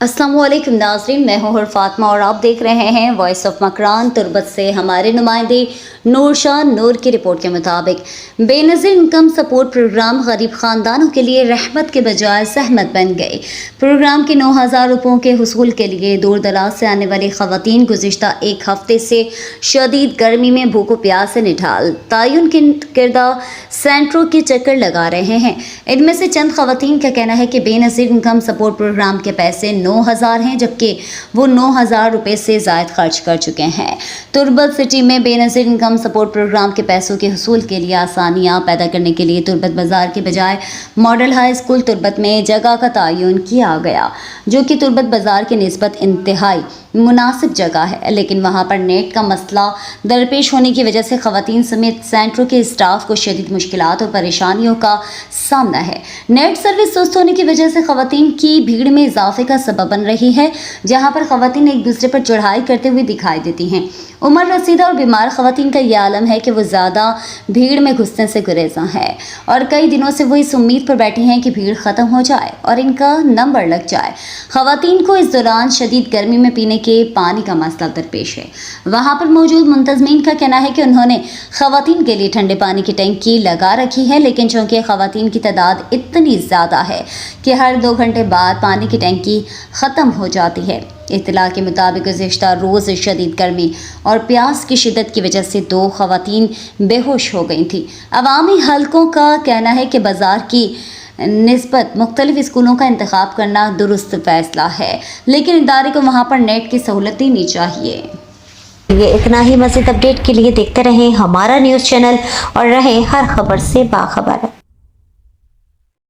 अस्सलाम वालेकुम नाज़रीन, मैं हूँ फातिमा और आप देख रहे हैं वॉइस ऑफ मकरान। तुर्बत से हमारे नुमाइंदे नूरशाह नूर की रिपोर्ट के मुताबिक बेनज़ीर इनकम सपोर्ट प्रोग्राम गरीब ख़ानदानों के लिए रहमत के बजाय सहमत बन गए। प्रोग्राम के 9,000 रुपयों के हुसूल के लिए दूर दराज से आने वाली ख़वातीन गुज़िश्ता एक हफ्ते से शदीद गर्मी में भूखों प्यास से निठाल तयन किरदा सेंटरों के चक्कर लगा रहे हैं। इनमें से चंद ख़वातीन का कहना है कि बेनज़ीर इनकम सपोर्ट प्रोग्राम के पैसे 9,000 हैं, जबकि वो 9,000 रुपये से ज़ायद खर्च कर चुके हैं। तुर्बत सिटी में बेनज़ीर इनकम सपोर्ट प्रोग्राम के पैसों के हुसूल के लिए आसानियाँ पैदा करने के लिए तुर्बत बाज़ार के बजाय मॉडल हाई स्कूल तुर्बत में जगह का तयन किया गया, जो कि तुर्बत बाज़ार की निस्बत इंतहाई मुनासिब जगह है। लेकिन वहाँ पर नेट का मसला दरपेश होने की वजह से ख़वातीन समेत सेंटरों के स्टाफ को शदीद मुश्किलात और परेशानियों का सामना है। नेट सर्विस सुस्त होने की वजह से ख़वातीन की भीड़ में इजाफे का सबब बन रही है, जहाँ पर ख़वातीन एक दूसरे पर चढ़ाई करते हुए दिखाई देती हैं। उम्र रसीदा और बीमार ख़वातीन का यह आलम है कि वो ज़्यादा भीड़ में घुसने से गुरेज़ा है और कई दिनों से वो इस उम्मीद पर बैठी हैं कि भीड़ ख़त्म हो जाए और इनका नंबर लग जाए। ख़वातीन को इस दौरान शदीद गर्मी में पीने के पानी का मसला दरपेश है। वहाँ पर मौजूद मुंतज़मीन का कहना है कि उन्होंने ख़वातीन के लिए ठंडे पानी की टंकी लगा रखी है, लेकिन चूँकि ख़वातीन की तादाद इतनी ज़्यादा है कि हर 2 घंटे बाद पानी की टंकी ख़त्म हो जाती है। इत्तला के मुताबिक गुज़िश्ता रोज़ शदीद गर्मी और प्यास की शिद्दत की वजह से 2 ख़वातीन बेहोश हो गई थी। अवामी हलकों का कहना है कि बाज़ार की निस्बत मुख्तलिफ स्कूलों का इंतखाब करना दुरुस्त फ़ैसला है, लेकिन इदारे को वहाँ पर नेट की सहूलत देनी चाहिए। ये इतना ही। मज़ीद अपडेट के लिए देखते रहें हमारा न्यूज़ चैनल और रहें हर खबर से बाखबर।